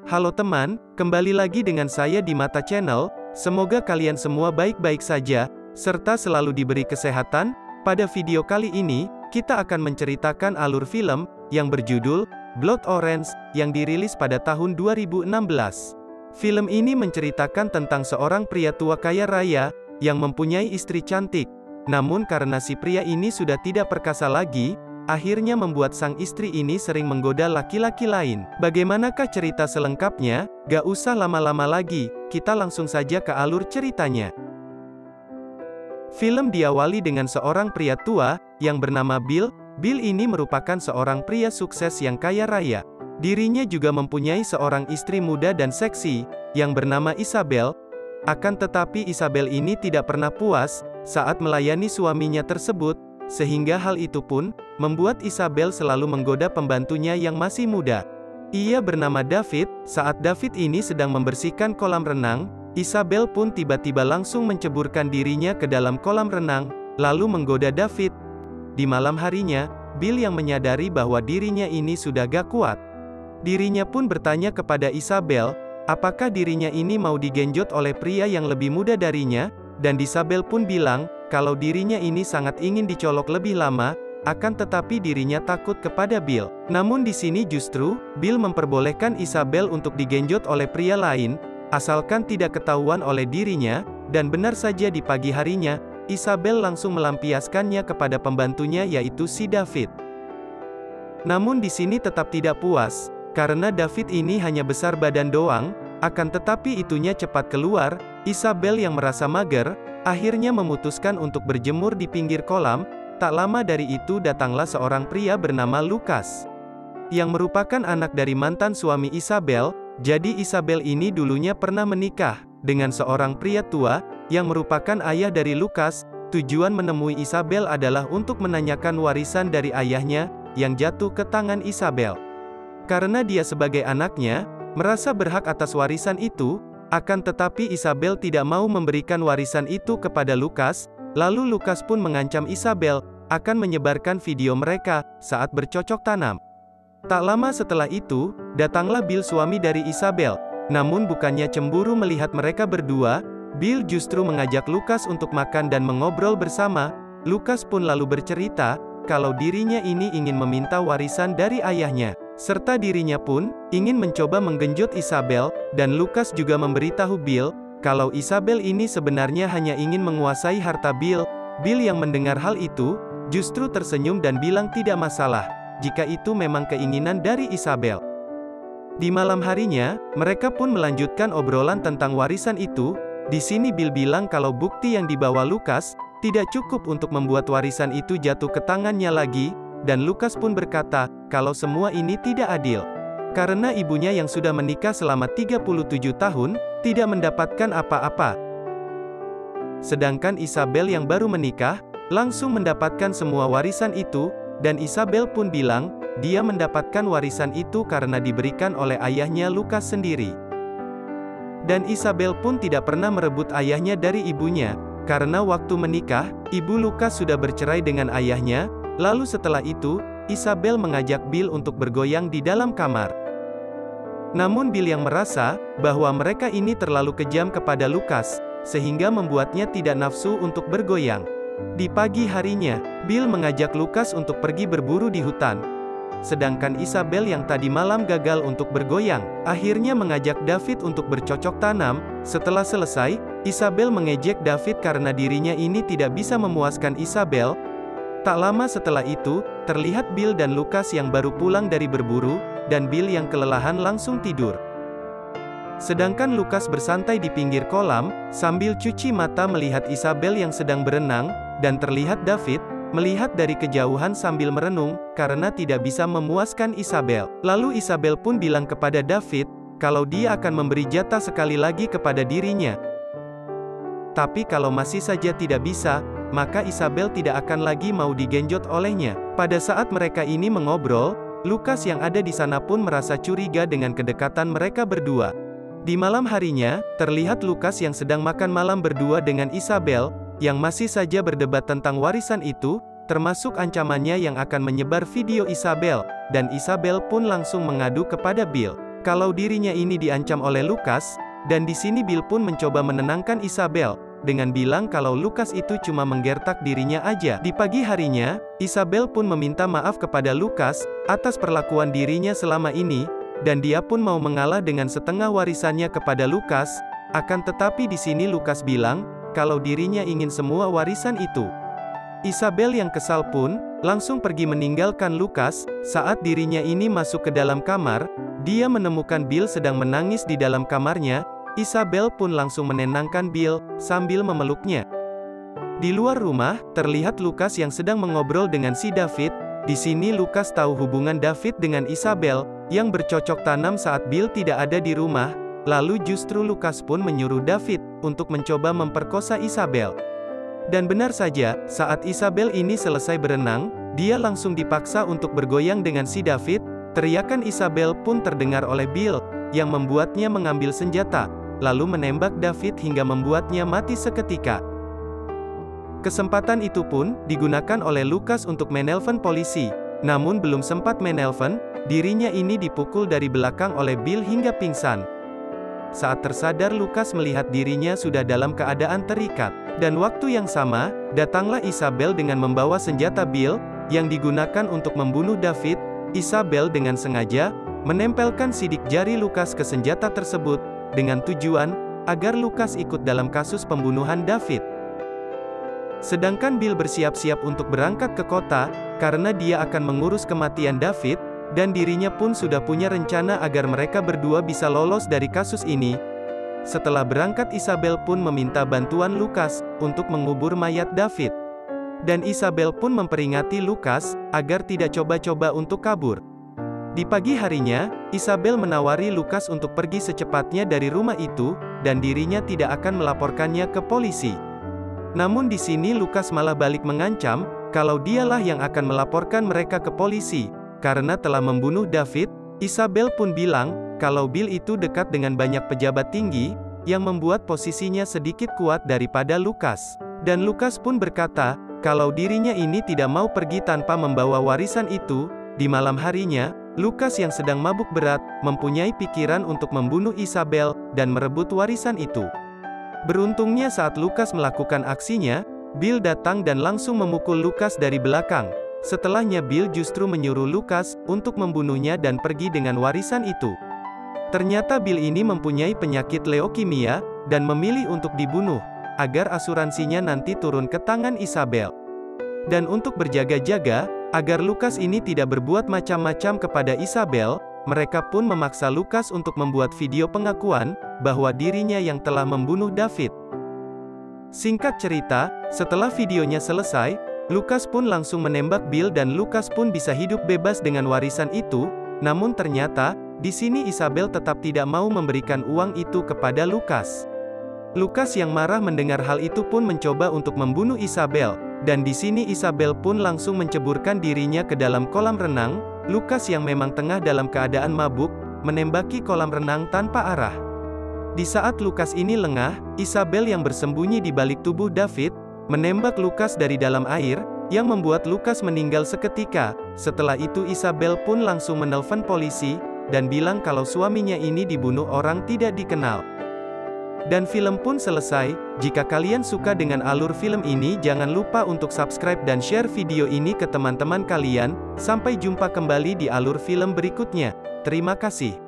Halo teman, kembali lagi dengan saya di Mata Channel. Semoga kalian semua baik-baik saja, serta selalu diberi kesehatan. Pada video kali ini, kita akan menceritakan alur film yang berjudul Blood Orange yang dirilis pada tahun 2016. Film ini menceritakan tentang seorang pria tua kaya raya yang mempunyai istri cantik. Namun karena si pria ini sudah tidak perkasa lagi, akhirnya membuat sang istri ini sering menggoda laki-laki lain. Bagaimanakah cerita selengkapnya? Gak usah lama-lama lagi, kita langsung saja ke alur ceritanya. Film diawali dengan seorang pria tua, yang bernama Bill. Bill ini merupakan seorang pria sukses yang kaya raya. Dirinya juga mempunyai seorang istri muda dan seksi, yang bernama Isabel. Akan tetapi Isabel ini tidak pernah puas, saat melayani suaminya tersebut, sehingga hal itu pun, membuat Isabel selalu menggoda pembantunya yang masih muda. Ia bernama David. Saat David ini sedang membersihkan kolam renang, Isabel pun tiba-tiba langsung menceburkan dirinya ke dalam kolam renang, lalu menggoda David. Di malam harinya, Bill yang menyadari bahwa dirinya ini sudah gak kuat. Dirinya pun bertanya kepada Isabel, apakah dirinya ini mau digenjot oleh pria yang lebih muda darinya, dan Isabel pun bilang, kalau dirinya ini sangat ingin dicolok lebih lama, akan tetapi dirinya takut kepada Bill. Namun di sini justru, Bill memperbolehkan Isabel untuk digenjot oleh pria lain, asalkan tidak ketahuan oleh dirinya, dan benar saja di pagi harinya, Isabel langsung melampiaskannya kepada pembantunya yaitu si David. Namun di sini tetap tidak puas, karena David ini hanya besar badan doang, akan tetapi itunya cepat keluar. Isabel yang merasa mager, akhirnya memutuskan untuk berjemur di pinggir kolam. Tak lama dari itu datanglah seorang pria bernama Lucas, yang merupakan anak dari mantan suami Isabel. Jadi Isabel ini dulunya pernah menikah dengan seorang pria tua, yang merupakan ayah dari Lucas. Tujuan menemui Isabel adalah untuk menanyakan warisan dari ayahnya, yang jatuh ke tangan Isabel. Karena dia sebagai anaknya, merasa berhak atas warisan itu, akan tetapi Isabel tidak mau memberikan warisan itu kepada Lucas. Lalu Lucas pun mengancam Isabel akan menyebarkan video mereka saat bercocok tanam. Tak lama setelah itu, datanglah Bill, suami dari Isabel. Namun bukannya cemburu melihat mereka berdua, Bill justru mengajak Lucas untuk makan dan mengobrol bersama. Lucas pun lalu bercerita kalau dirinya ini ingin meminta warisan dari ayahnya, serta dirinya pun ingin mencoba menggenjot Isabel, dan Lucas juga memberitahu Bill kalau Isabel ini sebenarnya hanya ingin menguasai harta Bill. Bill yang mendengar hal itu, justru tersenyum dan bilang tidak masalah, jika itu memang keinginan dari Isabel. Di malam harinya, mereka pun melanjutkan obrolan tentang warisan itu. Di sini Bill bilang kalau bukti yang dibawa Lucas tidak cukup untuk membuat warisan itu jatuh ke tangannya lagi, dan Lucas pun berkata, kalau semua ini tidak adil. Karena ibunya yang sudah menikah selama 37 tahun, tidak mendapatkan apa-apa. Sedangkan Isabel yang baru menikah, langsung mendapatkan semua warisan itu, dan Isabel pun bilang, dia mendapatkan warisan itu karena diberikan oleh ayahnya Lucas sendiri. Dan Isabel pun tidak pernah merebut ayahnya dari ibunya, karena waktu menikah, ibu Lucas sudah bercerai dengan ayahnya. Lalu setelah itu, Isabel mengajak Bill untuk bergoyang di dalam kamar. Namun Bill yang merasa bahwa mereka ini terlalu kejam kepada Lucas, sehingga membuatnya tidak nafsu untuk bergoyang. Di pagi harinya, Bill mengajak Lucas untuk pergi berburu di hutan. Sedangkan Isabel yang tadi malam gagal untuk bergoyang, akhirnya mengajak David untuk bercocok tanam. Setelah selesai, Isabel mengejek David karena dirinya ini tidak bisa memuaskan Isabel. Tak lama setelah itu, terlihat Bill dan Lucas yang baru pulang dari berburu, dan Bill yang kelelahan langsung tidur. Sedangkan Lucas bersantai di pinggir kolam, sambil cuci mata melihat Isabel yang sedang berenang, dan terlihat David melihat dari kejauhan sambil merenung, karena tidak bisa memuaskan Isabel. Lalu Isabel pun bilang kepada David, kalau dia akan memberi jatah sekali lagi kepada dirinya. Tapi kalau masih saja tidak bisa, maka Isabel tidak akan lagi mau digenjot olehnya. Pada saat mereka ini mengobrol, Lucas yang ada di sana pun merasa curiga dengan kedekatan mereka berdua. Di malam harinya, terlihat Lucas yang sedang makan malam berdua dengan Isabel, yang masih saja berdebat tentang warisan itu, termasuk ancamannya yang akan menyebar video Isabel, dan Isabel pun langsung mengadu kepada Bill. kalau dirinya ini diancam oleh Lukas, dan di sini Bill pun mencoba menenangkan Isabel, dengan bilang kalau Lukas itu cuma menggertak dirinya aja. Di pagi harinya, Isabel pun meminta maaf kepada Lukas, atas perlakuan dirinya selama ini, dan dia pun mau mengalah dengan setengah warisannya kepada Lukas, akan tetapi di sini Lukas bilang, kalau dirinya ingin semua warisan itu. Isabel yang kesal pun, langsung pergi meninggalkan Lukas. Saat dirinya ini masuk ke dalam kamar, dia menemukan Bill sedang menangis di dalam kamarnya. Isabel pun langsung menenangkan Bill, sambil memeluknya. Di luar rumah, terlihat Lukas yang sedang mengobrol dengan si David. Di sini Lukas tahu hubungan David dengan Isabel, yang bercocok tanam saat Bill tidak ada di rumah. Lalu justru Lukas pun menyuruh David, untuk mencoba memperkosa Isabel. Dan benar saja, saat Isabel ini selesai berenang, dia langsung dipaksa untuk bergoyang dengan si David. Teriakan Isabel pun terdengar oleh Bill, yang membuatnya mengambil senjata, lalu menembak David hingga membuatnya mati seketika. Kesempatan itu pun, digunakan oleh Lukas untuk menelpon polisi. Namun belum sempat menelpon, dirinya ini dipukul dari belakang oleh Bill hingga pingsan. Saat tersadar Lukas melihat dirinya sudah dalam keadaan terikat. Dan waktu yang sama, datanglah Isabel dengan membawa senjata Bill, yang digunakan untuk membunuh David. Isabel dengan sengaja, menempelkan sidik jari Lukas ke senjata tersebut, dengan tujuan, agar Lukas ikut dalam kasus pembunuhan David. Sedangkan Bill bersiap-siap untuk berangkat ke kota, karena dia akan mengurus kematian David, dan dirinya pun sudah punya rencana agar mereka berdua bisa lolos dari kasus ini. Setelah berangkat Isabel pun meminta bantuan Lukas, untuk mengubur mayat David. Dan Isabel pun memperingati Lukas, agar tidak coba-coba untuk kabur. Di pagi harinya, Isabel menawari Lukas untuk pergi secepatnya dari rumah itu, dan dirinya tidak akan melaporkannya ke polisi. Namun di sini Lukas malah balik mengancam, kalau dialah yang akan melaporkan mereka ke polisi, karena telah membunuh David. Isabel pun bilang, kalau Bill itu dekat dengan banyak pejabat tinggi, yang membuat posisinya sedikit kuat daripada Lukas. Dan Lukas pun berkata, kalau dirinya ini tidak mau pergi tanpa membawa warisan itu. Di malam harinya, Lukas yang sedang mabuk berat, mempunyai pikiran untuk membunuh Isabel, dan merebut warisan itu. Beruntungnya saat Lukas melakukan aksinya, Bill datang dan langsung memukul Lukas dari belakang. Setelahnya Bill justru menyuruh Lukas, untuk membunuhnya dan pergi dengan warisan itu. Ternyata Bill ini mempunyai penyakit leukemia, dan memilih untuk dibunuh, agar asuransinya nanti turun ke tangan Isabel. Dan untuk berjaga-jaga, agar Lukas ini tidak berbuat macam-macam kepada Isabel, mereka pun memaksa Lukas untuk membuat video pengakuan, bahwa dirinya yang telah membunuh David. Singkat cerita, setelah videonya selesai, Lukas pun langsung menembak Bill dan Lukas pun bisa hidup bebas dengan warisan itu. Namun ternyata, di sini Isabel tetap tidak mau memberikan uang itu kepada Lukas. Lukas yang marah mendengar hal itu pun mencoba untuk membunuh Isabel, dan di sini Isabel pun langsung menceburkan dirinya ke dalam kolam renang. Lukas yang memang tengah dalam keadaan mabuk, menembaki kolam renang tanpa arah. Di saat Lukas ini lengah, Isabel yang bersembunyi di balik tubuh David, menembak Lukas dari dalam air, yang membuat Lukas meninggal seketika. Setelah itu Isabel pun langsung menelpon polisi, dan bilang kalau suaminya ini dibunuh orang tidak dikenal. Dan film pun selesai. Jika kalian suka dengan alur film ini, jangan lupa untuk subscribe dan share video ini ke teman-teman kalian. Sampai jumpa kembali di alur film berikutnya. Terima kasih.